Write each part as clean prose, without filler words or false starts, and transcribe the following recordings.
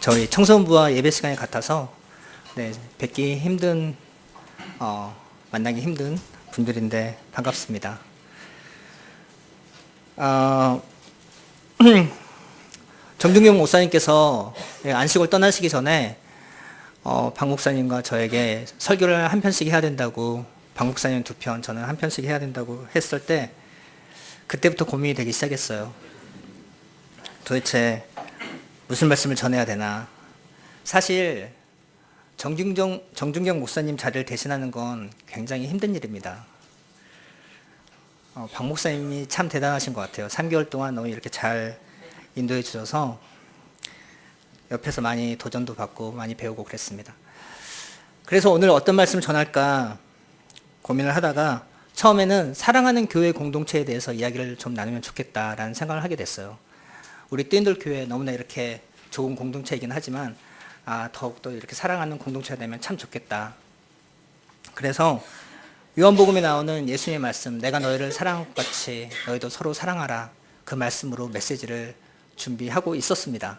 저희 청소년부와 예배 시간이 같아서 뵙기 힘든 만나기 힘든 분들인데 반갑습니다. 정중경 목사님께서 안식을 떠나시기 전에 박 목사님과 저에게 설교를 한 편씩 해야 된다고, 박 목사님 2편, 저는 한 편씩 해야 된다고 했을 때 그때부터 고민이 되기 시작했어요. 도대체 무슨 말씀을 전해야 되나. 사실 정중경 목사님 자리를 대신하는 건 굉장히 힘든 일입니다. 박 목사님이 참 대단하신 것 같아요. 3개월 동안 너무 이렇게 잘 인도해 주셔서 옆에서 많이 도전도 받고 많이 배우고 그랬습니다. 그래서 오늘 어떤 말씀을 전할까 고민을 하다가 처음에는 사랑하는 교회 공동체에 대해서 이야기를 좀 나누면 좋겠다라는 생각을 하게 됐어요. 우리 뜨인들 교회 너무나 이렇게 좋은 공동체이긴 하지만 더욱더 이렇게 사랑하는 공동체가 되면 참 좋겠다. 그래서 요한복음에 나오는 예수님의 말씀, 내가 너희를 사랑한 것 같이 너희도 서로 사랑하라, 그 말씀으로 메시지를 준비하고 있었습니다.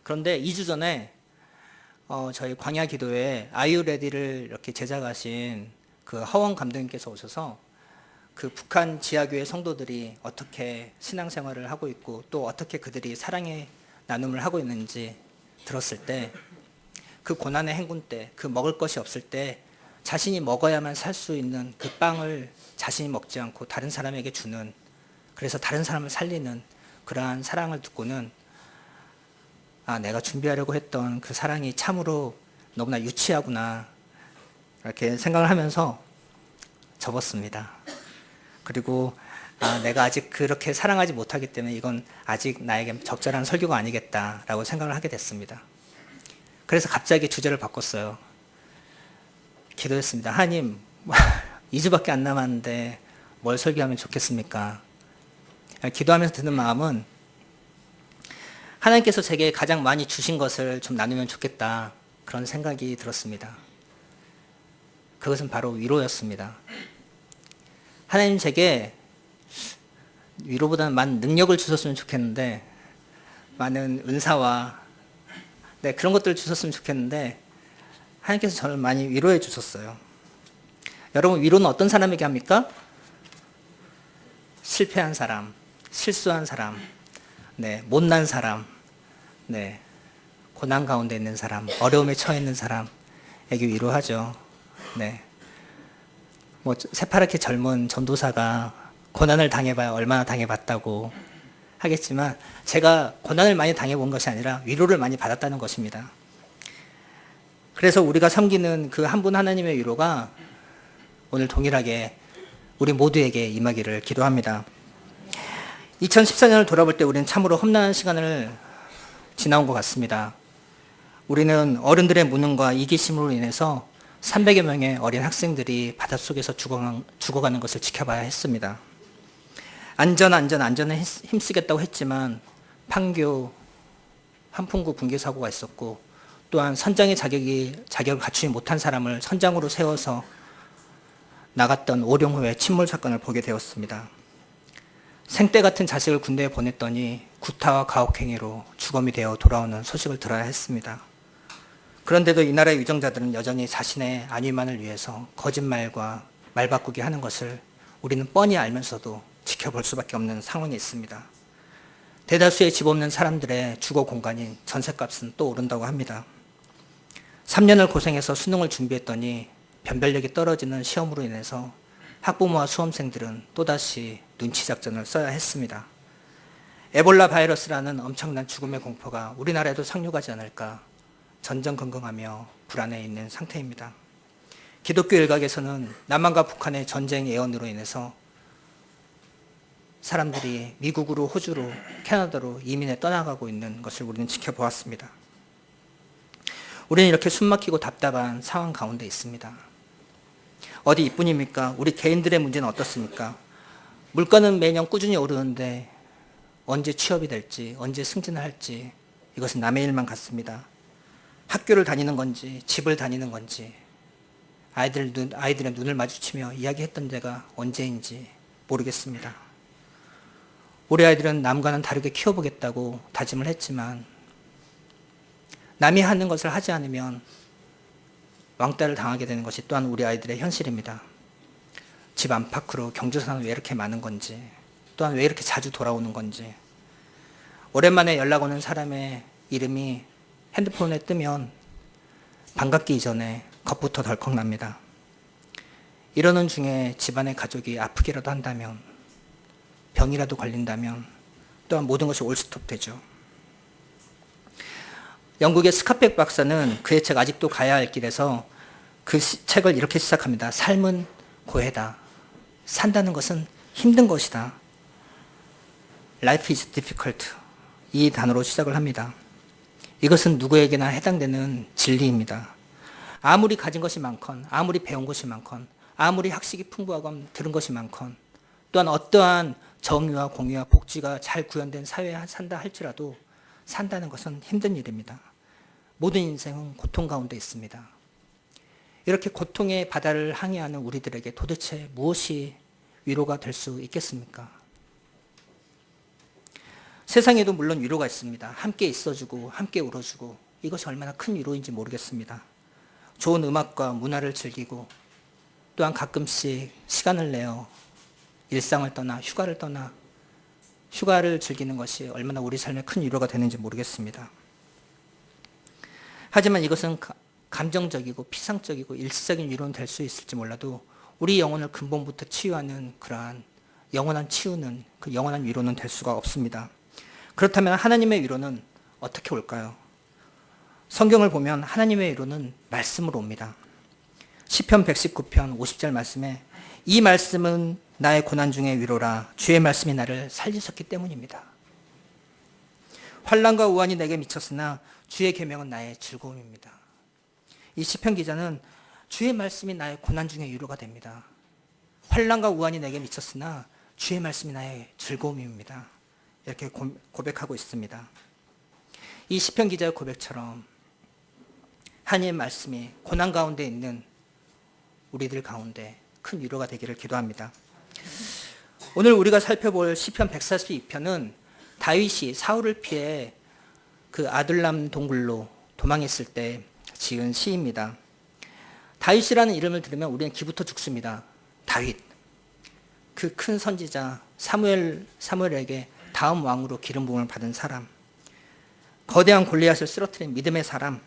그런데 2주 전에 저희 광야 기도에 아이유 레디를 이렇게 제작하신 그 하원 감독님께서 오셔서 그 북한 지하교회 성도들이 어떻게 신앙생활을 하고 있고 또 어떻게 그들이 사랑의 나눔을 하고 있는지 들었을 때, 그 고난의 행군 때, 그 먹을 것이 없을 때 자신이 먹어야만 살 수 있는 그 빵을 자신이 먹지 않고 다른 사람에게 주는, 그래서 다른 사람을 살리는 그러한 사랑을 듣고는 내가 준비하려고 했던 그 사랑이 참으로 너무나 유치하구나, 이렇게 생각을 하면서 접었습니다. 그리고 내가 아직 그렇게 사랑하지 못하기 때문에 이건 아직 나에게 적절한 설교가 아니겠다라고 생각을 하게 됐습니다. 그래서 갑자기 주제를 바꿨어요. 기도했습니다. 하나님, 2주밖에 안 남았는데 뭘 설교하면 좋겠습니까? 기도하면서 드는 마음은 하나님께서 제게 가장 많이 주신 것을 좀 나누면 좋겠다, 그런 생각이 들었습니다. 그것은 바로 위로였습니다. 하나님 제게 위로보다는 많은 능력을 주셨으면 좋겠는데, 많은 은사와 그런 것들을 주셨으면 좋겠는데 하나님께서 저를 많이 위로해 주셨어요. 여러분, 위로는 어떤 사람에게 합니까? 실패한 사람, 실수한 사람, 못난 사람, 고난 가운데 있는 사람, 어려움에 처해 있는 사람에게 위로하죠. 새파랗게 젊은 전도사가 고난을 당해봐야 얼마나 당해봤다고 하겠지만, 제가 고난을 많이 당해본 것이 아니라 위로를 많이 받았다는 것입니다. 그래서 우리가 섬기는 그 한 분 하나님의 위로가 오늘 동일하게 우리 모두에게 임하기를 기도합니다. 2014년을 돌아볼 때 우리는 참으로 험난한 시간을 지나온 것 같습니다. 우리는 어른들의 무능과 이기심으로 인해서 300여 명의 어린 학생들이 바닷속에서 죽어가는 것을 지켜봐야 했습니다. 안전에 힘쓰겠다고 했지만 판교, 한풍구 붕괴 사고가 있었고, 또한 선장의 자격을 갖추지 못한 사람을 선장으로 세워서 나갔던 오룡호의 침몰 사건을 보게 되었습니다. 생때 같은 자식을 군대에 보냈더니 구타와 가혹행위로 주검이 되어 돌아오는 소식을 들어야 했습니다. 그런데도 이 나라의 위정자들은 여전히 자신의 안위만을 위해서 거짓말과 말바꾸기 하는 것을 우리는 뻔히 알면서도 지켜볼 수밖에 없는 상황이 있습니다. 대다수의 집 없는 사람들의 주거 공간인 전셋값은 또 오른다고 합니다. 3년을 고생해서 수능을 준비했더니 변별력이 떨어지는 시험으로 인해서 학부모와 수험생들은 또다시 눈치작전을 써야 했습니다. 에볼라 바이러스라는 엄청난 죽음의 공포가 우리나라에도 상륙하지 않을까 전전긍긍하며 불안해 있는 상태입니다. 기독교 일각에서는 남한과 북한의 전쟁 예언으로 인해서 사람들이 미국으로, 호주로, 캐나다로 이민에 떠나가고 있는 것을 우리는 지켜보았습니다. 우리는 이렇게 숨막히고 답답한 상황 가운데 있습니다. 어디 이뿐입니까? 우리 개인들의 문제는 어떻습니까? 물가는 매년 꾸준히 오르는데 언제 취업이 될지, 언제 승진을 할지, 이것은 남의 일만 같습니다. 학교를 다니는 건지 집을 다니는 건지 아이들의 눈을 마주치며 이야기했던 데가 언제인지 모르겠습니다. 우리 아이들은 남과는 다르게 키워보겠다고 다짐을 했지만 남이 하는 것을 하지 않으면 왕따를 당하게 되는 것이 또한 우리 아이들의 현실입니다. 집 안팎으로 경조사는 왜 이렇게 많은 건지, 또한 왜 이렇게 자주 돌아오는 건지, 오랜만에 연락 오는 사람의 이름이 핸드폰에 뜨면 반갑기 이전에 겁부터 덜컥 납니다. 이러는 중에 집안의 가족이 아프기라도 한다면, 병이라도 걸린다면 또한 모든 것이 올스톱 되죠. 영국의 스캇백 박사는 그의 책 아직도 가야 할 길에서 그 책을 이렇게 시작합니다. 삶은 고해다. 산다는 것은 힘든 것이다. Life is difficult. 이 단어로 시작을 합니다. 이것은 누구에게나 해당되는 진리입니다. 아무리 가진 것이 많건, 아무리 배운 것이 많건, 아무리 학식이 풍부하건 들은 것이 많건, 또한 어떠한 정의와 공의와 복지가 잘 구현된 사회에 산다 할지라도 산다는 것은 힘든 일입니다. 모든 인생은 고통 가운데 있습니다. 이렇게 고통의 바다를 항해하는 우리들에게 도대체 무엇이 위로가 될 수 있겠습니까? 세상에도 물론 위로가 있습니다. 함께 있어주고 함께 울어주고 이것이 얼마나 큰 위로인지 모르겠습니다. 좋은 음악과 문화를 즐기고 또한 가끔씩 시간을 내어 일상을 떠나 휴가를 즐기는 것이 얼마나 우리 삶에 큰 위로가 되는지 모르겠습니다. 하지만 이것은 감정적이고 피상적이고 일시적인 위로는 될 수 있을지 몰라도 우리 영혼을 근본부터 치유하는 그러한 영원한 치유는, 그 영원한 위로는 될 수가 없습니다. 그렇다면 하나님의 위로는 어떻게 올까요? 성경을 보면 하나님의 위로는 말씀으로 옵니다. 시편 119편 50절 말씀에 이 말씀은 나의 고난 중의 위로라 주의 말씀이 나를 살리셨기 때문입니다. 환난과 우환이 내게 미쳤으나 주의 계명은 나의 즐거움입니다. 이 시편 기자는 주의 말씀이 나의 고난 중의 위로가 됩니다. 환난과 우환이 내게 미쳤으나 주의 말씀이 나의 즐거움입니다. 이렇게 고백하고 있습니다. 이 시편 기자의 고백처럼 하나님의 말씀이 고난 가운데 있는 우리들 가운데 큰 위로가 되기를 기도합니다. 오늘 우리가 살펴볼 시편 142편은 다윗이 사울을 피해 그 아둘람 동굴로 도망했을 때 지은 시입니다. 다윗이라는 이름을 들으면 우리는 기부터 죽습니다. 다윗, 그 큰 선지자 사무엘에게 다음 왕으로 기름 부음을 받은 사람, 거대한 골리앗을 쓰러뜨린 믿음의 사람,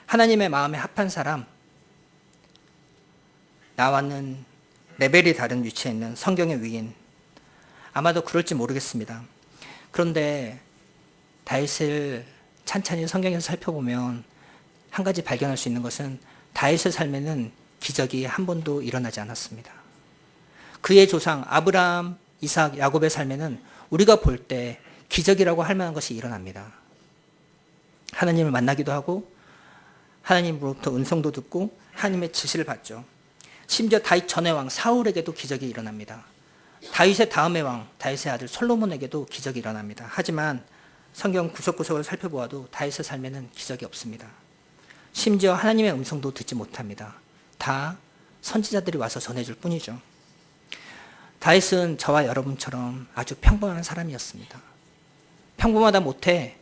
하나님의 마음에 합한 사람, 나와는 레벨이 다른 위치에 있는 성경의 위인, 아마도 그럴지 모르겠습니다. 그런데 다윗을 찬찬히 성경에서 살펴보면 한 가지 발견할 수 있는 것은 다윗의 삶에는 기적이 한 번도 일어나지 않았습니다. 그의 조상 아브라함, 이삭, 야곱의 삶에는 우리가 볼 때 기적이라고 할 만한 것이 일어납니다. 하나님을 만나기도 하고 하나님으로부터 음성도 듣고 하나님의 지시를 받죠. 심지어 다윗 전의 왕 사울에게도 기적이 일어납니다. 다윗의 다음의 왕, 다윗의 아들 솔로몬에게도 기적이 일어납니다. 하지만 성경 구석구석을 살펴보아도 다윗의 삶에는 기적이 없습니다. 심지어 하나님의 음성도 듣지 못합니다. 다 선지자들이 와서 전해줄 뿐이죠. 다윗은 저와 여러분처럼 아주 평범한 사람이었습니다. 평범하다 못해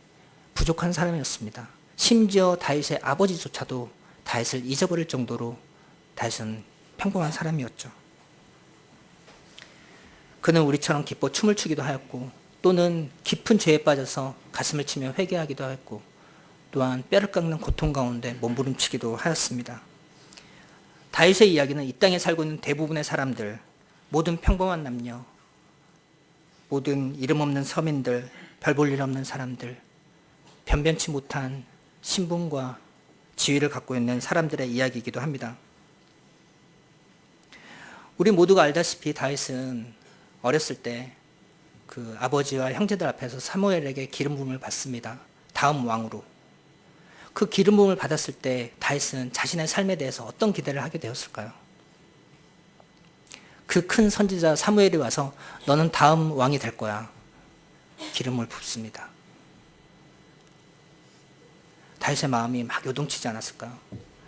부족한 사람이었습니다. 심지어 다윗의 아버지조차도 다윗을 잊어버릴 정도로 다윗은 평범한 사람이었죠. 그는 우리처럼 기뻐 춤을 추기도 하였고 또는 깊은 죄에 빠져서 가슴을 치며 회개하기도 하였고 또한 뼈를 깎는 고통 가운데 몸부림치기도 하였습니다. 다윗의 이야기는 이 땅에 살고 있는 대부분의 사람들, 모든 평범한 남녀, 모든 이름 없는 서민들, 별 볼 일 없는 사람들, 변변치 못한 신분과 지위를 갖고 있는 사람들의 이야기이기도 합니다. 우리 모두가 알다시피 다윗은 어렸을 때 그 아버지와 형제들 앞에서 사무엘에게 기름 부음을 받습니다. 다음 왕으로. 그 기름 부음을 받았을 때 다윗은 자신의 삶에 대해서 어떤 기대를 하게 되었을까요? 그 큰 선지자 사무엘이 와서 너는 다음 왕이 될 거야. 기름을 붓습니다. 다윗의 마음이 막 요동치지 않았을까요?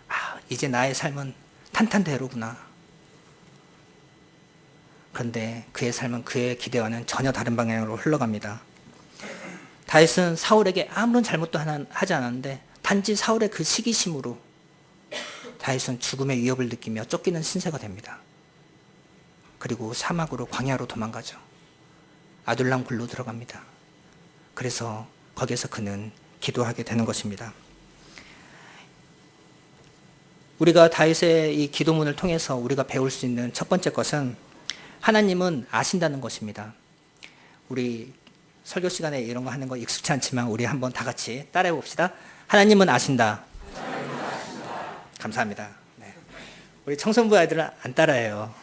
아, 이제 나의 삶은 탄탄대로구나. 그런데 그의 삶은 그의 기대와는 전혀 다른 방향으로 흘러갑니다. 다윗은 사울에게 아무런 잘못도 하지 않았는데 단지 사울의 그 시기심으로 다윗은 죽음의 위협을 느끼며 쫓기는 신세가 됩니다. 그리고 사막으로 광야로 도망가죠. 아둘람 굴로 들어갑니다. 그래서 거기에서 그는 기도하게 되는 것입니다. 우리가 다윗의 이 기도문을 통해서 우리가 배울 수 있는 첫 번째 것은 하나님은 아신다는 것입니다. 우리 설교 시간에 이런 거 하는 거 익숙치 않지만 우리 한번 다 같이 따라해 봅시다. 하나님은 아신다. 감사합니다. 네. 우리 청소년부 아이들은 안 따라해요.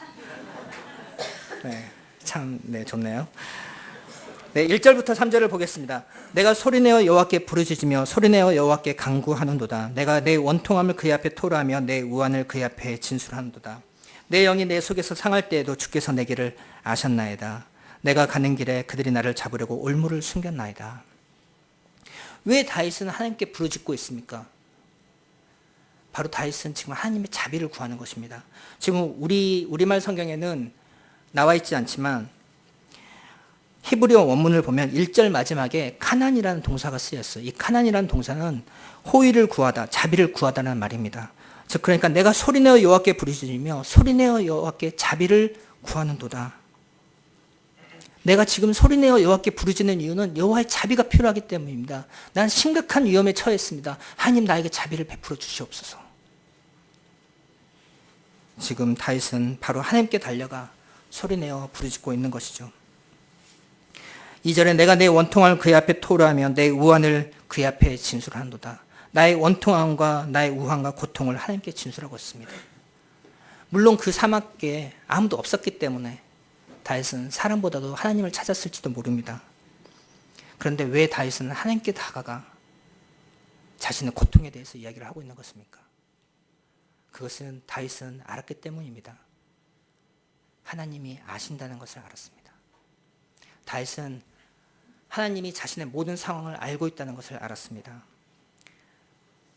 네, 참 좋네요. 네, 1절부터 3절을 보겠습니다. 내가 소리내어 여호와께 부르짖으며 소리내어 여호와께 간구하는도다. 내가 내 원통함을 그의 앞에 토로하며 내 우환을 그의 앞에 진술하는도다. 내 영이 내 속에서 상할 때에도 주께서 내 길을 아셨나이다. 내가 가는 길에 그들이 나를 잡으려고 올무를 숨겼나이다. 왜 다윗은 하나님께 부르짖고 있습니까? 바로 다윗은 지금 하나님의 자비를 구하는 것입니다. 지금 우리말 성경에는 나와 있지 않지만 히브리어 원문을 보면 1절 마지막에 카난이라는 동사가 쓰였어요. 이 카난이라는 동사는 호의를 구하다, 자비를 구하다는 말입니다. 즉 그러니까 내가 소리내어 여호와께 부르짖으며 소리내어 여호와께 자비를 구하는도다. 내가 지금 소리내어 여호와께 부르짖는 이유는 여호와의 자비가 필요하기 때문입니다. 난 심각한 위험에 처했습니다. 하나님 나에게 자비를 베풀어 주시옵소서. 지금 다윗은 바로 하나님께 달려가 소리내어 부르짖고 있는 것이죠. 2절에 내가 내 원통함을 그의 앞에 토로하며 내 우환을 그의 앞에 진술하는도다. 나의 원통함과 나의 우환과 고통을 하나님께 진술하고 있습니다. 물론 그 사막에 아무도 없었기 때문에 다윗은 사람보다도 하나님을 찾았을지도 모릅니다. 그런데 왜 다윗은 하나님께 다가가 자신의 고통에 대해서 이야기를 하고 있는 것입니까? 그것은 다윗은 알았기 때문입니다. 하나님이 아신다는 것을 알았습니다. 다윗은 하나님이 자신의 모든 상황을 알고 있다는 것을 알았습니다.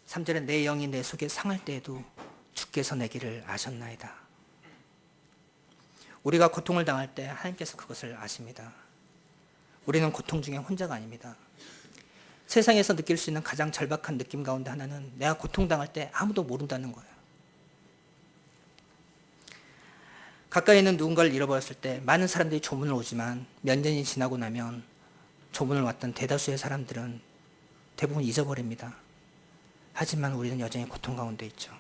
3절에 내 영이 내 속에 상할 때에도 주께서 내 길을 아셨나이다. 우리가 고통을 당할 때 하나님께서 그것을 아십니다. 우리는 고통 중에 혼자가 아닙니다. 세상에서 느낄 수 있는 가장 절박한 느낌 가운데 하나는 내가 고통당할 때 아무도 모른다는 거예요. 가까이 있는 누군가를 잃어버렸을 때 많은 사람들이 조문을 오지만 몇 년이 지나고 나면 조문을 왔던 대다수의 사람들은 대부분 잊어버립니다. 하지만 우리는 여전히 고통 가운데 있죠.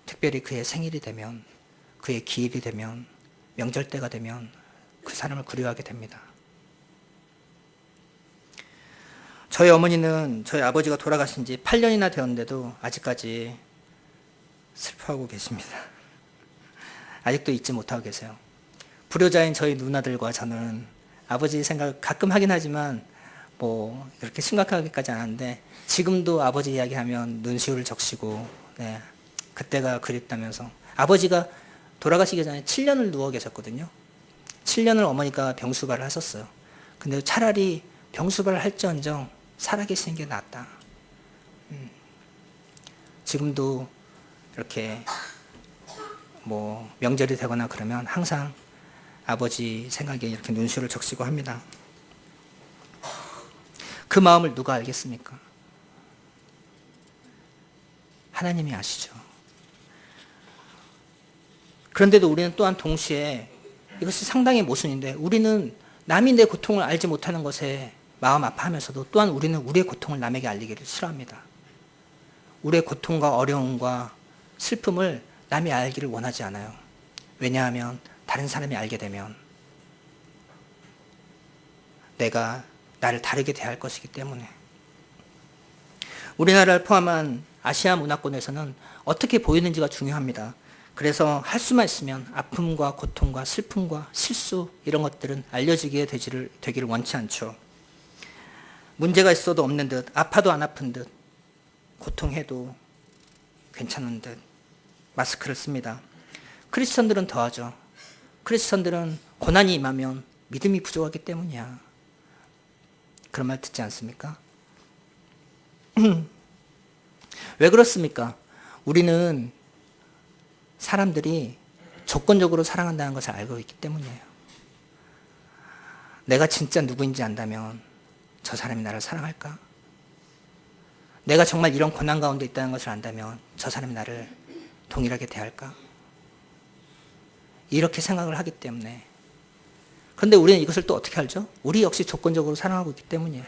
특별히 그의 생일이 되면, 그의 기일이 되면, 명절 때가 되면 그 사람을 그리워하게 됩니다. 저희 어머니는 저희 아버지가 돌아가신 지 8년이나 되었는데도 아직까지 슬퍼하고 계십니다. 아직도 잊지 못하고 계세요. 불효자인 저희 누나들과 저는 아버지 생각 가끔 하긴 하지만 뭐 이렇게 심각하게까지 안 하는데 지금도 아버지 이야기하면 눈시울을 적시고 그때가 그립다면서. 아버지가 돌아가시기 전에 7년을 누워 계셨거든요. 7년을 어머니가 병수발을 하셨어요. 근데 차라리 병수발을 할지언정 살아계시는 게 낫다. 지금도 이렇게 뭐 명절이 되거나 그러면 항상 아버지 생각에 이렇게 눈시울을 적시고 합니다. 그 마음을 누가 알겠습니까? 하나님이 아시죠. 그런데도 우리는 또한 동시에 이것이 상당히 모순인데 우리는 남이 내 고통을 알지 못하는 것에 마음 아파하면서도 또한 우리는 우리의 고통을 남에게 알리기를 싫어합니다. 우리의 고통과 어려움과 슬픔을 남이 알기를 원하지 않아요. 왜냐하면 다른 사람이 알게 되면 내가 나를 다르게 대할 것이기 때문에. 우리나라를 포함한 아시아 문화권에서는 어떻게 보이는지가 중요합니다. 그래서 할 수만 있으면 아픔과 고통과 슬픔과 실수 이런 것들은 알려지게 되기를 원치 않죠. 문제가 있어도 없는 듯, 아파도 안 아픈 듯, 고통해도 괜찮은 듯 마스크를 씁니다. 크리스천들은 더하죠. 크리스천들은 고난이 임하면 믿음이 부족하기 때문이야. 그런 말 듣지 않습니까? 왜 그렇습니까? 우리는 사람들이 조건적으로 사랑한다는 것을 알고 있기 때문이에요. 내가 진짜 누구인지 안다면 저 사람이 나를 사랑할까? 내가 정말 이런 고난 가운데 있다는 것을 안다면 저 사람이 나를 동일하게 대할까? 이렇게 생각을 하기 때문에. 그런데 우리는 이것을 또 어떻게 알죠? 우리 역시 조건적으로 사랑하고 있기 때문이에요.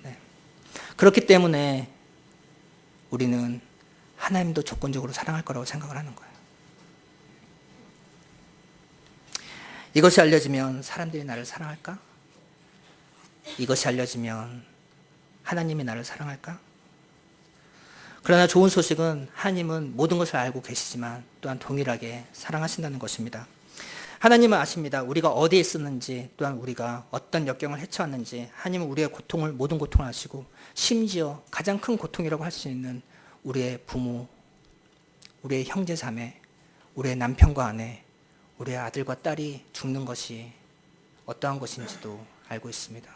네. 그렇기 때문에 우리는 하나님도 조건적으로 사랑할 거라고 생각을 하는 거예요. 이것이 알려지면 사람들이 나를 사랑할까? 이것이 알려지면 하나님이 나를 사랑할까? 그러나 좋은 소식은 하나님은 모든 것을 알고 계시지만 또한 동일하게 사랑하신다는 것입니다. 하나님은 아십니다. 우리가 어디에 있었는지, 또한 우리가 어떤 역경을 헤쳐왔는지. 하나님은 우리의 고통을, 모든 고통을 아시고, 심지어 가장 큰 고통이라고 할 수 있는 우리의 부모, 우리의 형제 자매, 우리의 남편과 아내, 우리의 아들과 딸이 죽는 것이 어떠한 것인지도 알고 있습니다.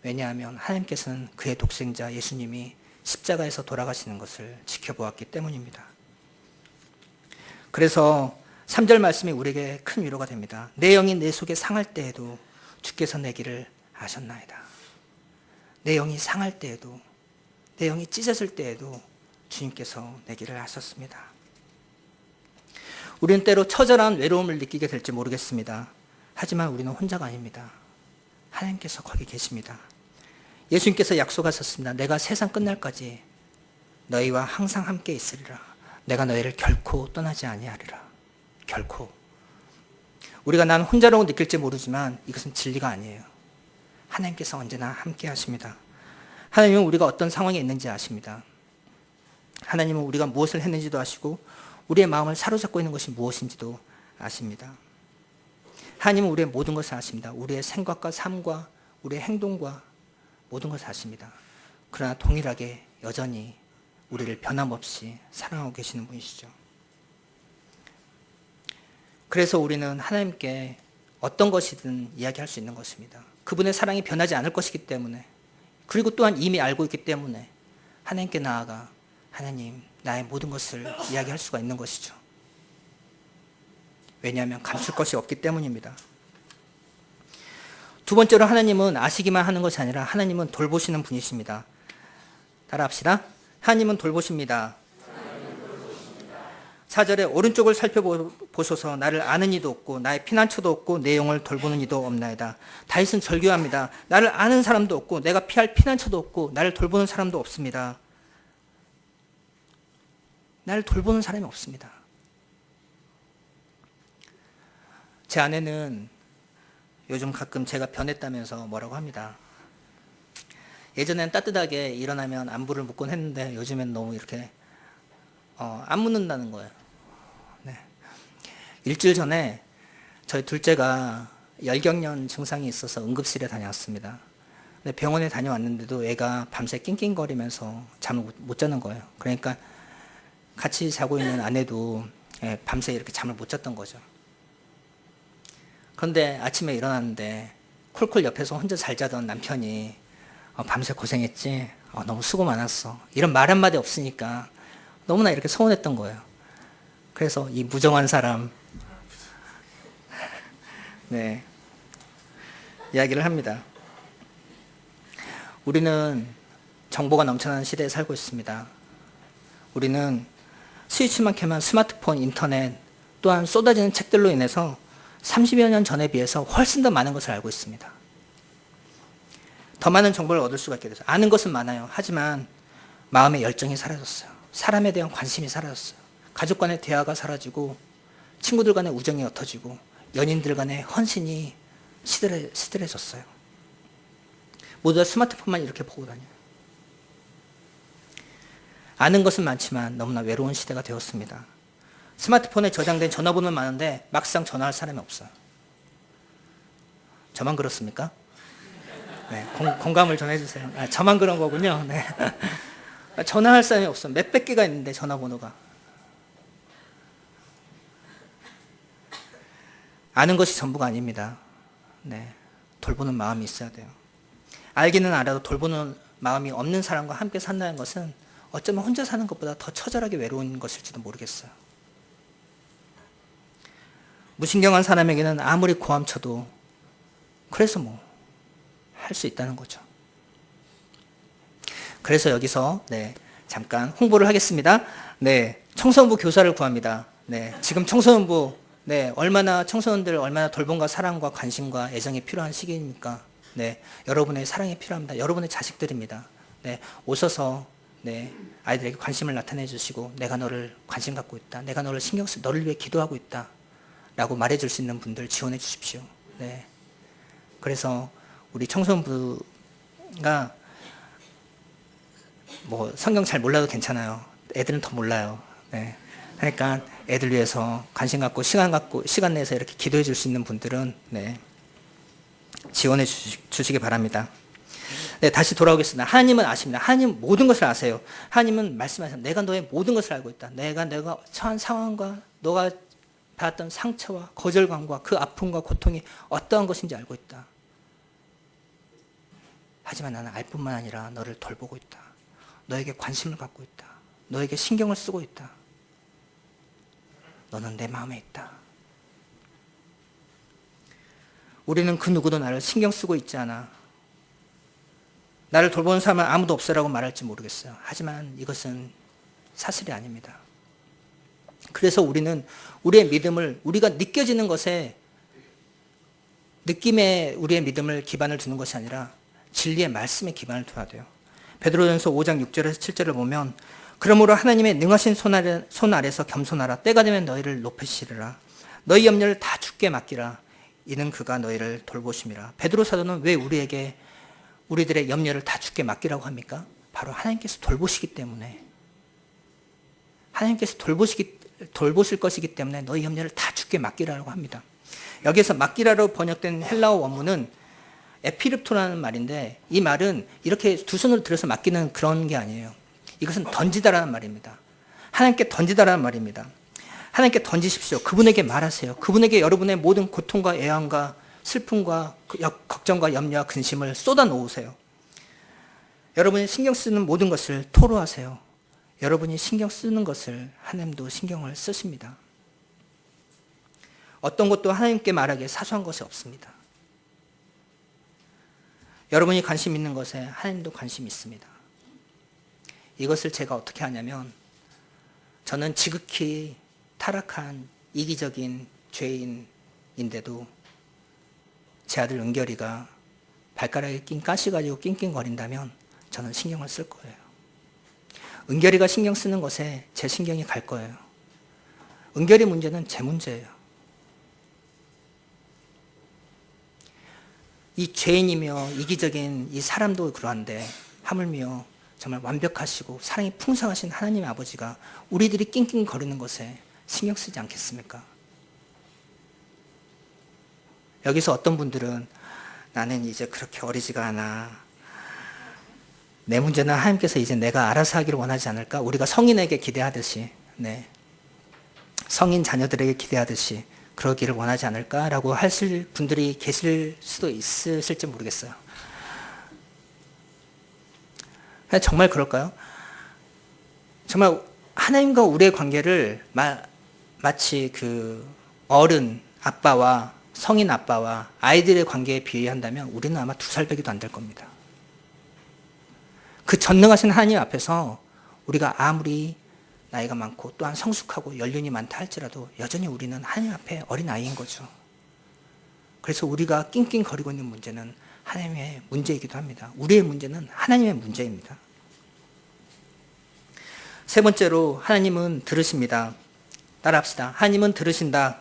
왜냐하면 하나님께서는 그의 독생자 예수님이 십자가에서 돌아가시는 것을 지켜보았기 때문입니다. 그래서 3절 말씀이 우리에게 큰 위로가 됩니다. 내 영이 내 속에 상할 때에도 주께서 내 길을 아셨나이다. 내 영이 상할 때에도, 내 영이 찢어질 때에도 주님께서 내 길을 아셨습니다. 우리는 때로 처절한 외로움을 느끼게 될지 모르겠습니다. 하지만 우리는 혼자가 아닙니다. 하나님께서 거기 계십니다. 예수님께서 약속하셨습니다. 내가 세상 끝날까지 너희와 항상 함께 있으리라. 내가 너희를 결코 떠나지 아니하리라. 결코. 우리가 난 혼자라고 느낄지 모르지만 이것은 진리가 아니에요. 하나님께서 언제나 함께 하십니다. 하나님은 우리가 어떤 상황에 있는지 아십니다. 하나님은 우리가 무엇을 했는지도 아시고 우리의 마음을 사로잡고 있는 것이 무엇인지도 아십니다. 하나님은 우리의 모든 것을 아십니다. 우리의 생각과 삶과 우리의 행동과 모든 것을 아십니다. 그러나 동일하게 여전히 우리를 변함없이 사랑하고 계시는 분이시죠. 그래서 우리는 하나님께 어떤 것이든 이야기할 수 있는 것입니다. 그분의 사랑이 변하지 않을 것이기 때문에, 그리고 또한 이미 알고 있기 때문에 하나님께 나아가 하나님, 나의 모든 것을 이야기할 수가 있는 것이죠. 왜냐하면 감출 것이 없기 때문입니다. 두 번째로 하나님은 아시기만 하는 것이 아니라 하나님은 돌보시는 분이십니다. 따라합시다. 하나님은 돌보십니다. 4절에 오른쪽을 살펴보소서. 나를 아는 이도 없고 나의 피난처도 없고 내 영을 돌보는 이도 없나이다. 다윗은 절규합니다. 나를 아는 사람도 없고 내가 피할 피난처도 없고 나를 돌보는 사람도 없습니다. 나를 돌보는 사람이 없습니다. 제 아내는 요즘 가끔 제가 변했다면서 뭐라고 합니다. 예전엔 따뜻하게 일어나면 안부를 묻곤 했는데 요즘엔 너무 이렇게 안 묻는다는 거예요. 네. 일주일 전에 저희 둘째가 열경련 증상이 있어서 응급실에 다녀왔습니다. 근데 병원에 다녀왔는데도 애가 밤새 낑낑거리면서 잠을 못 자는 거예요. 그러니까 같이 자고 있는 아내도 밤새 이렇게 잠을 못 잤던 거죠. 그런데 아침에 일어났는데 콜콜 옆에서 혼자 잘 자던 남편이 밤새 고생했지? 너무 수고 많았어. 이런 말 한마디 없으니까 너무나 이렇게 서운했던 거예요. 그래서 이 무정한 사람, 네, 이야기를 합니다. 우리는 정보가 넘쳐나는 시대에 살고 있습니다. 우리는 스위치만 켜면 스마트폰, 인터넷, 또한 쏟아지는 책들로 인해서 30여 년 전에 비해서 훨씬 더 많은 것을 알고 있습니다. 더 많은 정보를 얻을 수가 있게 돼서 아는 것은 많아요. 하지만 마음의 열정이 사라졌어요. 사람에 대한 관심이 사라졌어요. 가족 간의 대화가 사라지고 친구들 간의 우정이 옅어지고 연인들 간의 헌신이 시들해졌어요. 모두 다 스마트폰만 이렇게 보고 다녀요. 아는 것은 많지만 너무나 외로운 시대가 되었습니다. 스마트폰에 저장된 전화번호는 많은데 막상 전화할 사람이 없어요. 저만 그렇습니까? 네, 공감을 좀 해주세요. 저만 그런 거군요. 네. 전화할 사람이 없어요. 몇백 개가 있는데 전화번호가. 아는 것이 전부가 아닙니다. 네, 돌보는 마음이 있어야 돼요. 알기는 알아도 돌보는 마음이 없는 사람과 함께 산다는 것은 어쩌면 혼자 사는 것보다 더 처절하게 외로운 것일지도 모르겠어요. 무신경한 사람에게는 아무리 고함 쳐도 그래서 뭐 할 수 있다는 거죠. 그래서 여기서 잠깐 홍보를 하겠습니다. 청소년부 교사를 구합니다. 지금 청소년부 얼마나 청소년들 얼마나 돌봄과 사랑과 관심과 애정이 필요한 시기입니까? 여러분의 사랑이 필요합니다. 여러분의 자식들입니다. 오셔서 아이들에게 관심을 나타내 주시고 내가 너를 관심 갖고 있다. 내가 너를 신경 쓰 너를 위해 기도하고 있다. 라고 말해 줄 수 있는 분들 지원해 주십시오. 그래서 우리 청소년부가 뭐 성경 잘 몰라도 괜찮아요. 애들은 더 몰라요. 그러니까 애들 위해서 관심 갖고 시간 내서 이렇게 기도해 줄 수 있는 분들은 지원해 주시기 바랍니다. 다시 돌아오겠습니다. 하나님은 아십니다. 하나님 모든 것을 아세요. 하나님은 말씀하세요. 내가 너의 모든 것을 알고 있다. 내가 처한 상황과 너가 받았던 상처와 거절감과 그 아픔과 고통이 어떠한 것인지 알고 있다. 하지만 나는 알 뿐만 아니라 너를 돌보고 있다. 너에게 관심을 갖고 있다. 너에게 신경을 쓰고 있다. 너는 내 마음에 있다. 우리는 그 누구도 나를 신경 쓰고 있지 않아. 나를 돌보는 사람은 아무도 없어라고 말할지 모르겠어요. 하지만 이것은 사실이 아닙니다. 그래서 우리는 우리의 믿음을 우리가 느껴지는 것에 느낌에 우리의 믿음을 기반을 두는 것이 아니라 진리의 말씀에 기반을 둬야 돼요. 베드로전서 5장 6절에서 7절을 보면 그러므로 하나님의 능하신 손 아래서 겸손하라. 때가 되면 너희를 높이시리라. 너희 염려를 다 주께 맡기라. 이는 그가 너희를 돌보심이라. 베드로 사도는 왜 우리들의 염려를 다 주께 맡기라고 합니까? 바로 하나님께서 돌보시기 때문에. 하나님께서 돌보실 것이기 때문에 너희 염려를 다 주께 맡기라고 합니다. 여기서 맡기라로 번역된 헬라어 원문은 에피립토라는 말인데 이 말은 이렇게 두 손을 들어서 맡기는 그런 게 아니에요. 이것은 던지다라는 말입니다. 하나님께 던지다라는 말입니다. 하나님께 던지십시오. 그분에게 말하세요. 그분에게 여러분의 모든 고통과 애환과 슬픔과 걱정과 염려와 근심을 쏟아 놓으세요. 여러분이 신경 쓰는 모든 것을 토로하세요. 여러분이 신경 쓰는 것을 하나님도 신경을 쓰십니다. 어떤 것도 하나님께 말하기에 사소한 것이 없습니다. 여러분이 관심 있는 것에 하나님도 관심이 있습니다. 이것을 제가 어떻게 하냐면 저는 지극히 타락한 이기적인 죄인인데도 제 아들 은결이가 발가락에 낀 가시 가지고 낑낑거린다면 저는 신경을 쓸 거예요. 은결이가 신경 쓰는 것에 제 신경이 갈 거예요. 은결이 문제는 제 문제예요. 이 죄인이며 이기적인 이 사람도 그러한데 하물며 정말 완벽하시고 사랑이 풍성하신 하나님의 아버지가 우리들이 낑낑거리는 것에 신경 쓰지 않겠습니까? 여기서 어떤 분들은 나는 이제 그렇게 어리지가 않아. 내 문제는 하나님께서 이제 내가 알아서 하기를 원하지 않을까? 우리가 성인에게 기대하듯이, 성인 자녀들에게 기대하듯이 그러기를 원하지 않을까라고 하실 분들이 계실 수도 있으실지 모르겠어요. 정말 그럴까요? 정말 하나님과 우리의 관계를 마치 그 어른 아빠와 성인 아빠와 아이들의 관계에 비유한다면 우리는 아마 2살배기도 안 될 겁니다. 그 전능하신 하나님 앞에서 우리가 아무리 나이가 많고 또한 성숙하고 연륜이 많다 할지라도 여전히 우리는 하나님 앞에 어린아이인 거죠. 그래서 우리가 낑낑거리고 있는 문제는 하나님의 문제이기도 합니다. 우리의 문제는 하나님의 문제입니다. 세 번째로 하나님은 들으십니다. 따라합시다. 하나님은 들으신다.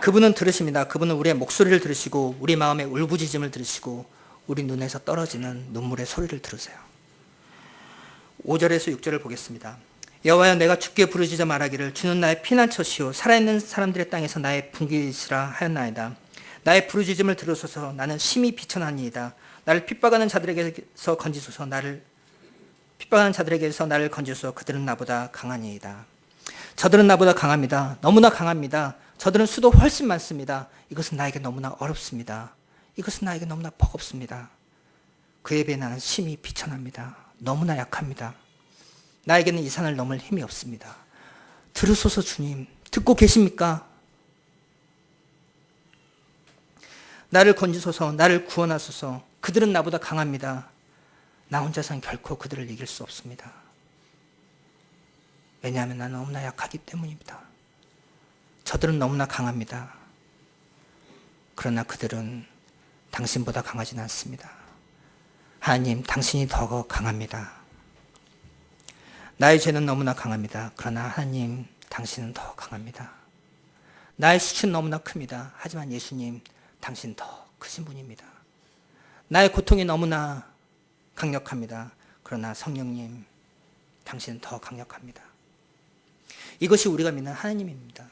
그분은 들으십니다. 그분은 우리의 목소리를 들으시고 우리 마음의 울부짖음을 들으시고 우리 눈에서 떨어지는 눈물의 소리를 들으세요. 5절에서 6절을 보겠습니다. 여호와여 내가 주께 부르짖어 말하기를 주는 나의 피난처시오 살아있는 사람들의 땅에서 나의 분깃이라 하였나이다. 나의 부르짖음을 들으소서. 나는 심히 비천하니이다. 나를 핍박하는 자들에게서 건지소서. 나를 건지소서. 그들은 나보다 강하니이다. 저들은 나보다 강합니다. 너무나 강합니다. 저들은 수도 훨씬 많습니다. 이것은 나에게 너무나 어렵습니다. 이것은 나에게 너무나 버겁습니다. 그에 비해 나는 심히 비천합니다. 너무나 약합니다. 나에게는 이 산을 넘을 힘이 없습니다. 들으소서 주님. 듣고 계십니까? 나를 건지소서, 나를 구원하소서. 그들은 나보다 강합니다. 나 혼자서는 결코 그들을 이길 수 없습니다. 왜냐하면 나는 너무나 약하기 때문입니다. 저들은 너무나 강합니다. 그러나 그들은 당신보다 강하지는 않습니다. 하나님, 당신이 더 강합니다. 나의 죄는 너무나 강합니다. 그러나 하나님, 당신은 더 강합니다. 나의 수치는 너무나 큽니다. 하지만 예수님, 당신 더 크신 분입니다. 나의 고통이 너무나 강력합니다. 그러나 성령님, 당신은 더 강력합니다. 이것이 우리가 믿는 하나님입니다.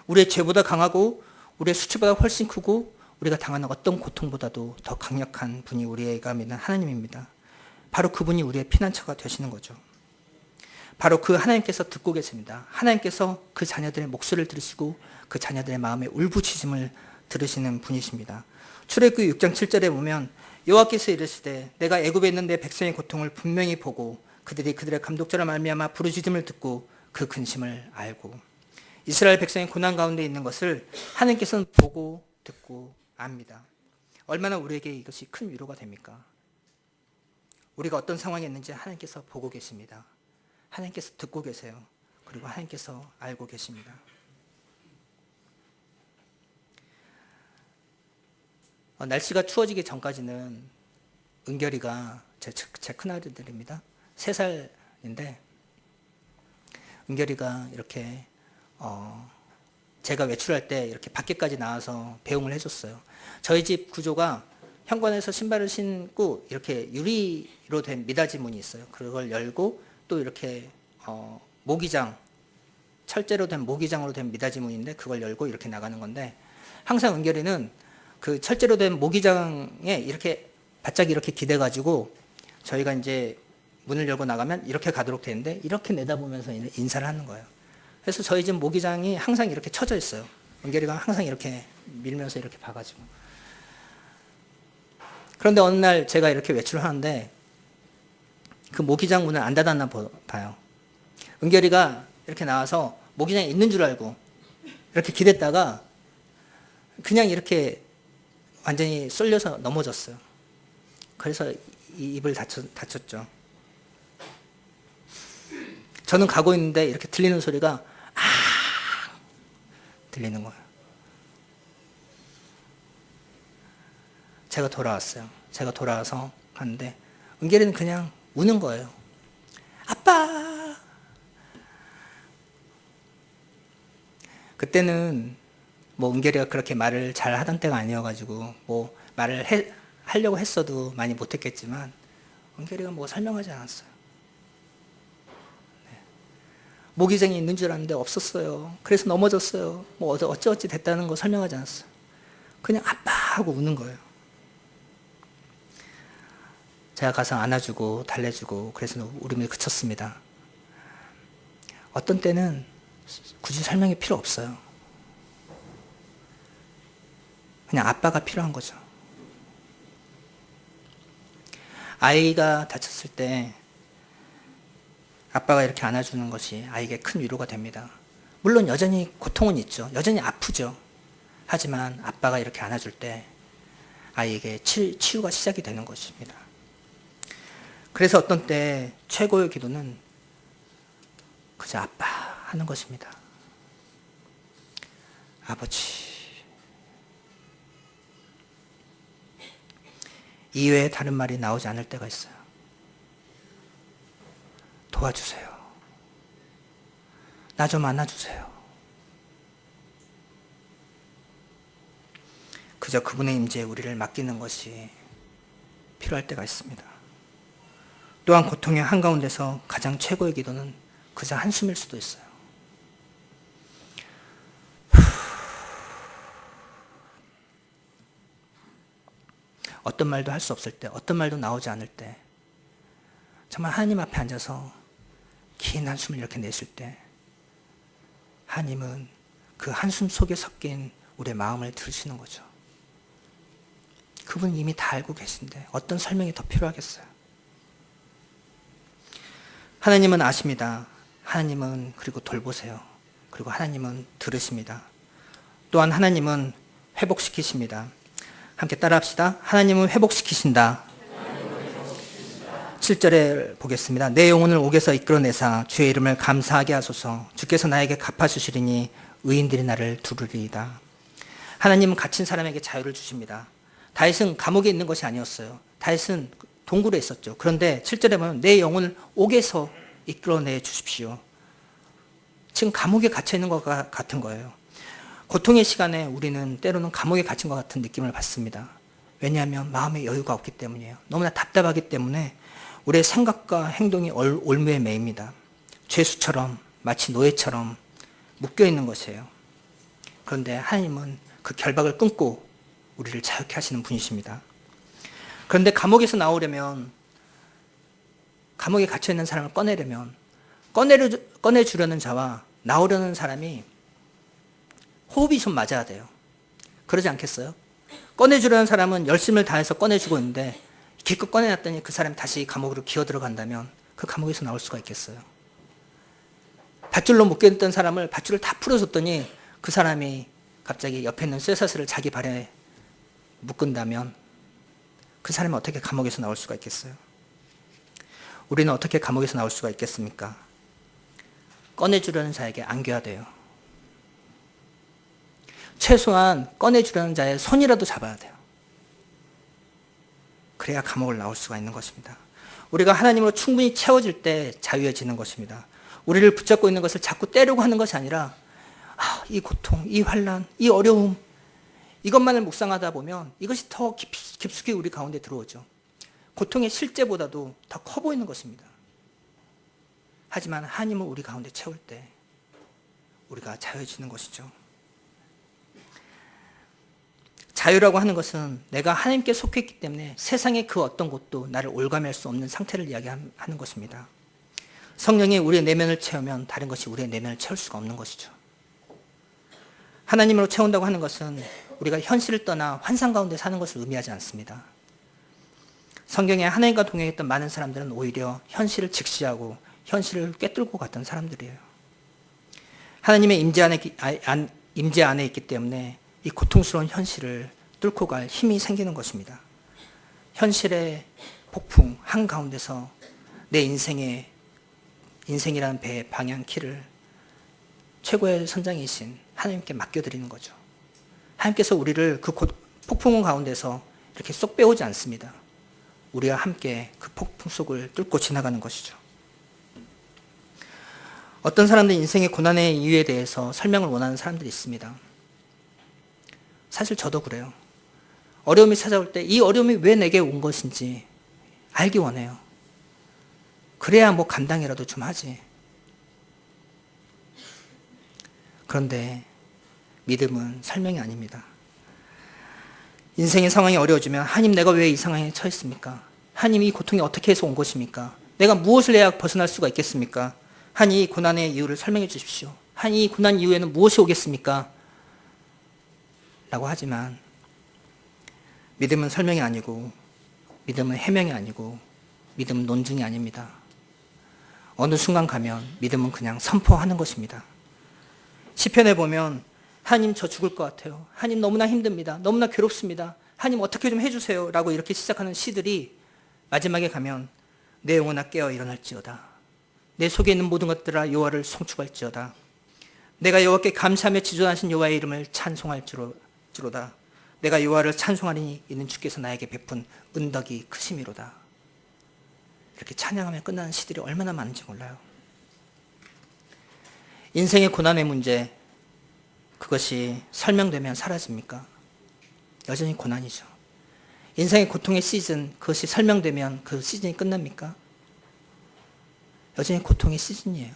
우리의 죄보다 강하고 우리의 수치보다 훨씬 크고 우리가 당하는 어떤 고통보다도 더 강력한 분이 우리가 믿는 하나님입니다. 바로 그분이 우리의 피난처가 되시는 거죠. 바로 그 하나님께서 듣고 계십니다. 하나님께서 그 자녀들의 목소리를 들으시고 그 자녀들의 마음의 울부짖음을 들으시는 분이십니다. 출애굽기 6장 7절에 보면 여호와께서 이르시되 내가 애굽에 있는 내 백성의 고통을 분명히 보고 그들이 그들의 감독자로 말미암아 부르짖음을 듣고 그 근심을 알고. 이스라엘 백성의 고난 가운데 있는 것을 하나님께서는 보고 듣고 압니다. 얼마나 우리에게 이것이 큰 위로가 됩니까? 우리가 어떤 상황에 있는지 하나님께서 보고 계십니다. 하나님께서 듣고 계세요. 그리고 하나님께서 알고 계십니다. 날씨가 추워지기 전까지는 은결이가 제 큰아들들입니다. 3살인데 은결이가 이렇게 제가 외출할 때 이렇게 밖에까지 나와서 배웅을 해줬어요. 저희 집 구조가 현관에서 신발을 신고 이렇게 유리로 된 미닫이 문이 있어요. 그걸 열고 또 이렇게 모기장, 철제로 된 모기장으로 된 미닫이 문인데 그걸 열고 이렇게 나가는 건데 항상 은결이는 그 철제로 된 모기장에 이렇게 바짝 이렇게 기대가지고 저희가 이제 문을 열고 나가면 이렇게 가도록 되는데 이렇게 내다보면서 인사를 하는 거예요. 그래서 저희 집 모기장이 항상 이렇게 쳐져 있어요. 은결이가 항상 이렇게 밀면서 이렇게 봐가지고. 그런데 어느 날 제가 이렇게 외출을 하는데 그 모기장 문을 안 닫았나 봐요. 은결이가 이렇게 나와서 모기장에 있는 줄 알고 이렇게 기댔다가 그냥 이렇게 완전히 쏠려서 넘어졌어요. 그래서 입을 다쳤죠. 저는 가고 있는데 이렇게 들리는 소리가 들리는 거예요. 제가 돌아왔어요. 제가 돌아와서 갔는데 은결이는 그냥 우는 거예요. 아빠! 그때는 뭐 은결이가 그렇게 말을 잘 하던 때가 아니어가지고 뭐 말을 하려고 했어도 많이 못했겠지만 은결이가 뭐 설명하지 않았어요. 네. 모기장이 있는 줄 알았는데 없었어요. 그래서 넘어졌어요. 뭐 어찌어찌 됐다는 거 설명하지 않았어요. 그냥 아빠 하고 우는 거예요. 제가 가서 안아주고 달래주고 그래서 울음이 그쳤습니다. 어떤 때는 굳이 설명이 필요 없어요. 그냥 아빠가 필요한 거죠. 아이가 다쳤을 때 아빠가 이렇게 안아주는 것이 아이에게 큰 위로가 됩니다. 물론 여전히 고통은 있죠. 여전히 아프죠. 하지만 아빠가 이렇게 안아줄 때 아이에게 치유가 시작이 되는 것입니다. 그래서 어떤 때 최고의 기도는 그저 아빠 하는 것입니다. 아버지. 이외에 다른 말이 나오지 않을 때가 있어요. 도와주세요. 나 좀 안아주세요. 그저 그분의 임재에 우리를 맡기는 것이 필요할 때가 있습니다. 또한 고통의 한가운데서 가장 최고의 기도는 그저 한숨일 수도 있어요. 어떤 말도 할 수 없을 때, 어떤 말도 나오지 않을 때, 정말 하나님 앞에 앉아서 긴 한숨을 이렇게 내쉴 때, 하나님은 그 한숨 속에 섞인 우리의 마음을 들으시는 거죠. 그분은 이미 다 알고 계신데 어떤 설명이 더 필요하겠어요? 하나님은 아십니다. 하나님은 그리고 돌보세요. 그리고 하나님은 들으십니다. 또한 하나님은 회복시키십니다. 함께 따라합시다. 하나님은 회복시키신다. 7절에 보겠습니다. 내 영혼을 옥에서 이끌어내사 주의 이름을 감사하게 하소서. 주께서 나에게 갚아주시리니 의인들이 나를 두르리이다. 하나님은 갇힌 사람에게 자유를 주십니다. 다윗은 감옥에 있는 것이 아니었어요. 다윗은 동굴에 있었죠. 그런데 7절에 보면 내 영혼을 옥에서 이끌어내 주십시오. 지금 감옥에 갇혀 있는 것과 같은 거예요. 고통의 시간에 우리는 때로는 감옥에 갇힌 것 같은 느낌을 받습니다. 왜냐하면 마음의 여유가 없기 때문이에요. 너무나 답답하기 때문에 우리의 생각과 행동이 올무에 매입니다. 죄수처럼 마치 노예처럼 묶여 있는 것이에요. 그런데 하나님은 그 결박을 끊고 우리를 자유케 하시는 분이십니다. 그런데 감옥에서 나오려면, 감옥에 갇혀 있는 사람을 꺼내려면 꺼내주려는 자와 나오려는 사람이 호흡이 좀 맞아야 돼요. 그러지 않겠어요? 꺼내주려는 사람은 열심을 다해서 꺼내주고 있는데 기껏 꺼내놨더니 그 사람이 다시 감옥으로 기어 들어간다면 그 감옥에서 나올 수가 있겠어요? 밧줄로 묶여있던 사람을 밧줄을 다 풀어줬더니 그 사람이 갑자기 옆에 있는 쇠사슬을 자기 발에 묶은다면 그 사람은 어떻게 감옥에서 나올 수가 있겠어요? 우리는 어떻게 감옥에서 나올 수가 있겠습니까? 꺼내주려는 자에게 안겨야 돼요. 최소한 꺼내주려는 자의 손이라도 잡아야 돼요. 그래야 감옥을 나올 수가 있는 것입니다. 우리가 하나님으로 충분히 채워질 때 자유해지는 것입니다. 우리를 붙잡고 있는 것을 자꾸 떼려고 하는 것이 아니라 이 고통, 이 환난, 이 어려움, 이것만을 묵상하다 보면 이것이 더 깊숙이 우리 가운데 들어오죠. 고통의 실제보다도 더 커 보이는 것입니다. 하지만 하나님을 우리 가운데 채울 때 우리가 자유해지는 것이죠. 자유라고 하는 것은 내가 하나님께 속했기 때문에 세상의 그 어떤 것도 나를 올가맬 수 없는 상태를 이야기하는 것입니다. 성령이 우리의 내면을 채우면 다른 것이 우리의 내면을 채울 수가 없는 것이죠. 하나님으로 채운다고 하는 것은 우리가 현실을 떠나 환상 가운데 사는 것을 의미하지 않습니다. 성경에 하나님과 동행했던 많은 사람들은 오히려 현실을 직시하고 현실을 꿰뚫고 갔던 사람들이에요. 하나님의 임재 안에 있기 때문에 이 고통스러운 현실을 뚫고 갈 힘이 생기는 것입니다. 현실의 폭풍 한가운데서 내 인생이라는 배의 방향키를 최고의 선장이신 하나님께 맡겨드리는 거죠. 하나님께서 우리를 그 폭풍 가운데서 이렇게 쏙 빼오지 않습니다. 우리와 함께 그 폭풍 속을 뚫고 지나가는 것이죠. 어떤 사람들은 인생의 고난의 이유에 대해서 설명을 원하는 사람들이 있습니다. 사실 저도 그래요. 어려움이 찾아올 때 이 어려움이 왜 내게 온 것인지 알기 원해요. 그래야 뭐 감당이라도 좀 하지. 그런데 믿음은 설명이 아닙니다. 인생의 상황이 어려워지면 하나님 내가 왜 이 상황에 처했습니까? 하나님 이 고통이 어떻게 해서 온 것입니까? 내가 무엇을 해야 벗어날 수가 있겠습니까? 하나님 이 고난의 이유를 설명해 주십시오. 하나님 이 고난 이후에는 무엇이 오겠습니까? 라고 하지만 믿음은 설명이 아니고 믿음은 해명이 아니고 믿음은 논증이 아닙니다. 어느 순간 가면 믿음은 그냥 선포하는 것입니다. 시편에 보면 하나님 저 죽을 것 같아요. 하나님 너무나 힘듭니다. 너무나 괴롭습니다. 하나님 어떻게 좀 해주세요. 라고 이렇게 시작하는 시들이 마지막에 가면 내 영혼아 깨어 일어날지어다. 내 속에 있는 모든 것들아 여호와를 송축할지어다. 내가 여호와께 감사하며 지존하신 여호와의 이름을 찬송할지로다. 내가 여호와를 찬송하리니 이는 주께서 나에게 베푼 은덕이 크심이로다. 이렇게 찬양하며 끝나는 시들이 얼마나 많은지 몰라요. 인생의 고난의 문제, 그것이 설명되면 사라집니까? 여전히 고난이죠. 인생의 고통의 시즌, 그것이 설명되면 그 시즌이 끝납니까? 여전히 고통의 시즌이에요.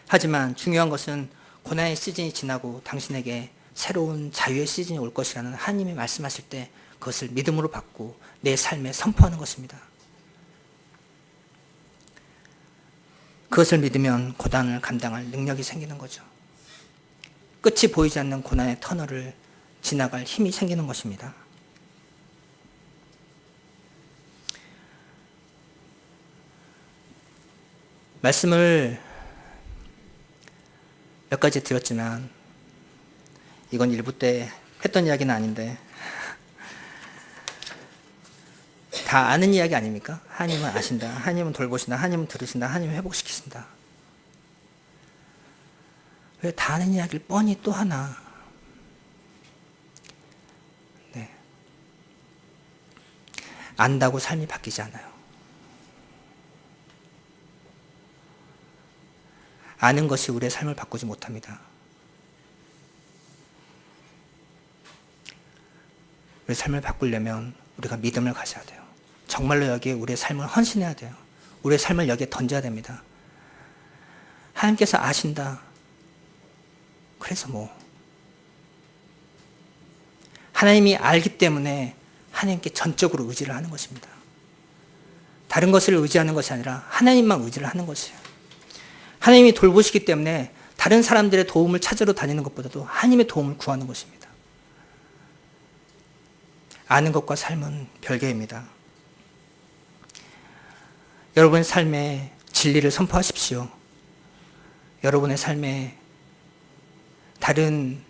하지만 중요한 것은 고난의 시즌이 지나고 당신에게 새로운 자유의 시즌이 올 것이라는 하나님이 말씀하실 때 그것을 믿음으로 받고 내 삶에 선포하는 것입니다. 그것을 믿으면 고난을 감당할 능력이 생기는 거죠. 끝이 보이지 않는 고난의 터널을 지나갈 힘이 생기는 것입니다. 말씀을 몇 가지 드렸지만 이건 일부 때 했던 이야기는 아닌데 다 아는 이야기 아닙니까? 하나님은 아신다. 하나님은 돌보신다. 하나님은 들으신다. 하나님은 회복시키신다. 왜 다 아는 이야기를 뻔히 또 하나? 네. 안다고 삶이 바뀌지 않아요. 아는 것이 우리의 삶을 바꾸지 못합니다. 우리의 삶을 바꾸려면 우리가 믿음을 가져야 돼요. 정말로 여기에 우리의 삶을 헌신해야 돼요. 우리의 삶을 여기에 던져야 됩니다. 하나님께서 아신다. 그래서 뭐 하나님이 알기 때문에 하나님께 전적으로 의지를 하는 것입니다. 다른 것을 의지하는 것이 아니라 하나님만 의지를 하는 것이에요. 하나님이 돌보시기 때문에 다른 사람들의 도움을 찾으러 다니는 것보다도 하나님의 도움을 구하는 것입니다. 아는 것과 삶은 별개입니다. 여러분의 삶에 진리를 선포하십시오. 여러분의 삶에 다른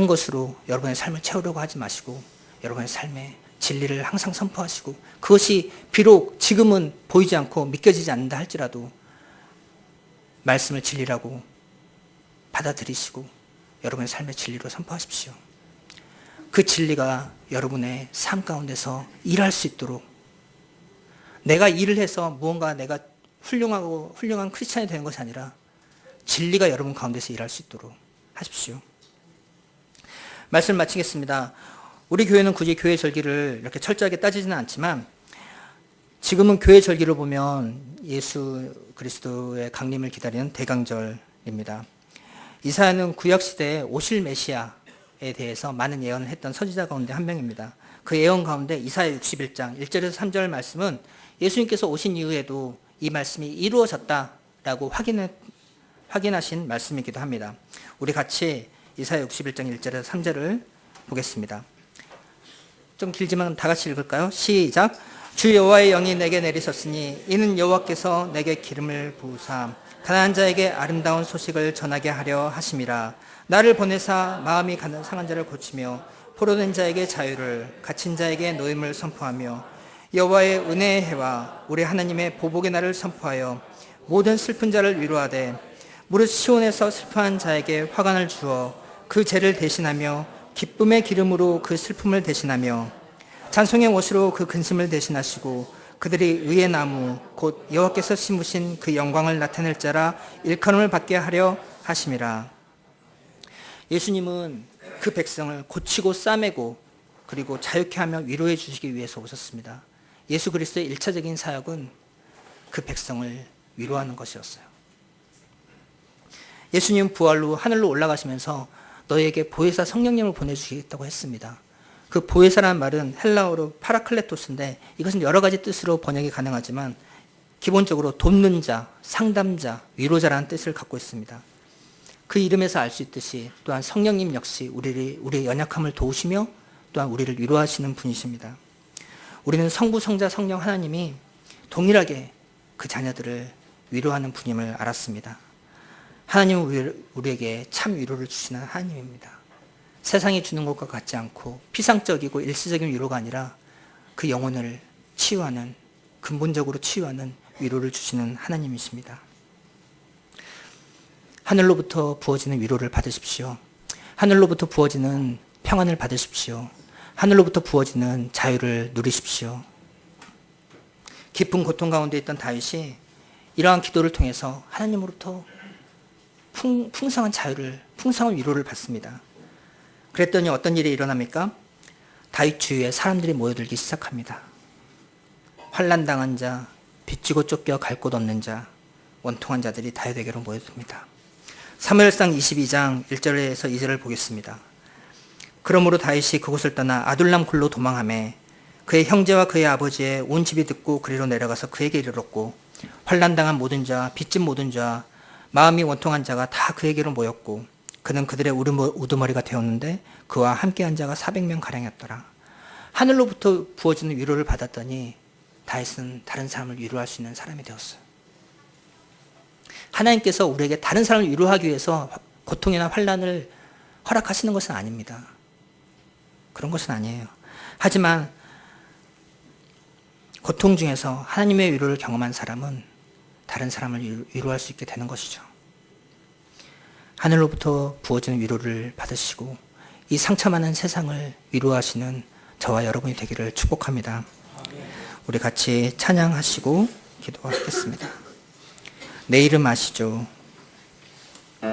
것으로 여러분의 삶을 채우려고 하지 마시고 여러분의 삶에 진리를 항상 선포하시고 그것이 비록 지금은 보이지 않고 믿겨지지 않는다 할지라도 말씀을 진리라고 받아들이시고 여러분의 삶의 진리로 선포하십시오. 그 진리가 여러분의 삶 가운데서 일할 수 있도록 내가 일을 해서 무언가 내가 훌륭한 크리스찬이 되는 것이 아니라 진리가 여러분 가운데서 일할 수 있도록 하십시오. 말씀을 마치겠습니다. 우리 교회는 굳이 교회 절기를 이렇게 철저하게 따지지는 않지만 지금은 교회 절기를 보면 예수 그리스도의 강림을 기다리는 대강절입니다. 이사야는 구약시대에 오실 메시아에 대해서 많은 예언을 했던 선지자 가운데 한 명입니다. 그 예언 가운데 이사야 61장 1절에서 3절 말씀은 예수님께서 오신 이후에도 이 말씀이 이루어졌다라고 확인하신 말씀이기도 합니다. 우리 같이 이사야 61장 1절에서 3절을 보겠습니다. 좀 길지만 다 같이 읽을까요? 시작. 주 여호와의 영이 내게 내리셨으니 이는 여호와께서 내게 기름을 부으사 가난한 자에게 아름다운 소식을 전하게 하려 하심이라. 나를 보내사 마음이 상한 자를 고치며 포로된 자에게 자유를 갇힌 자에게 노임을 선포하며 여호와의 은혜의 해와 우리 하나님의 보복의 날을 선포하여 모든 슬픈 자를 위로하되 무릇 시온에서 슬퍼한 자에게 화관을 주어 그 죄를 대신하며 기쁨의 기름으로 그 슬픔을 대신하며 찬송의 옷으로 그 근심을 대신하시고 그들이 의의 나무 곧 여호와께서 심으신 그 영광을 나타낼 자라 일컬음을 받게 하려 하심이라. 예수님은 그 백성을 고치고 싸매고 그리고 자유케 하며 위로해 주시기 위해서 오셨습니다. 예수 그리스도의 1차적인 사역은 그 백성을 위로하는 것이었어요. 예수님은 부활로 하늘로 올라가시면서 너에게 보혜사 성령님을 보내주시겠다고 했습니다. 그 보혜사라는 말은 헬라어로 파라클레토스인데 이것은 여러 가지 뜻으로 번역이 가능하지만 기본적으로 돕는 자, 상담자, 위로자라는 뜻을 갖고 있습니다. 그 이름에서 알 수 있듯이 또한 성령님 역시 우리의 연약함을 도우시며 또한 우리를 위로하시는 분이십니다. 우리는 성부, 성자, 성령 하나님이 동일하게 그 자녀들을 위로하는 분임을 알았습니다. 하나님은 우리에게 참 위로를 주시는 하나님입니다. 세상이 주는 것과 같지 않고 피상적이고 일시적인 위로가 아니라 그 영혼을 치유하는, 근본적으로 치유하는 위로를 주시는 하나님이십니다. 하늘로부터 부어지는 위로를 받으십시오. 하늘로부터 부어지는 평안을 받으십시오. 하늘로부터 부어지는 자유를 누리십시오. 깊은 고통 가운데 있던 다윗이 이러한 기도를 통해서 하나님으로부터 풍성한 자유를, 풍성한 위로를 받습니다. 그랬더니 어떤 일이 일어납니까? 다윗 주위에 사람들이 모여들기 시작합니다. 환난당한 자, 빚지고 쫓겨 갈 곳 없는 자, 원통한 자들이 다윗에게로 모여듭니다. 사무엘상 22장 1절에서 2절을 보겠습니다. 그러므로 다윗이 그곳을 떠나 아둘람 굴로 도망하매 그의 형제와 그의 아버지의 온 집이 듣고 그리로 내려가서 그에게 이르렀고 환난당한 모든 자, 빚진 모든 자, 마음이 원통한 자가 다 그에게로 모였고 그는 그들의 우두머리가 되었는데 그와 함께한 자가 400명 가량이었더라. 하늘로부터 부어지는 위로를 받았더니 다윗은 다른 사람을 위로할 수 있는 사람이 되었어요. 하나님께서 우리에게 다른 사람을 위로하기 위해서 고통이나 환난을 허락하시는 것은 아닙니다. 그런 것은 아니에요. 하지만 고통 중에서 하나님의 위로를 경험한 사람은 다른 사람을 위로할 수 있게 되는 것이죠. 하늘로부터 부어지는 위로를 받으시고 이 상처 많은 세상을 위로하시는 저와 여러분이 되기를 축복합니다. 우리 같이 찬양하시고 기도하겠습니다. 내 이름 아시죠?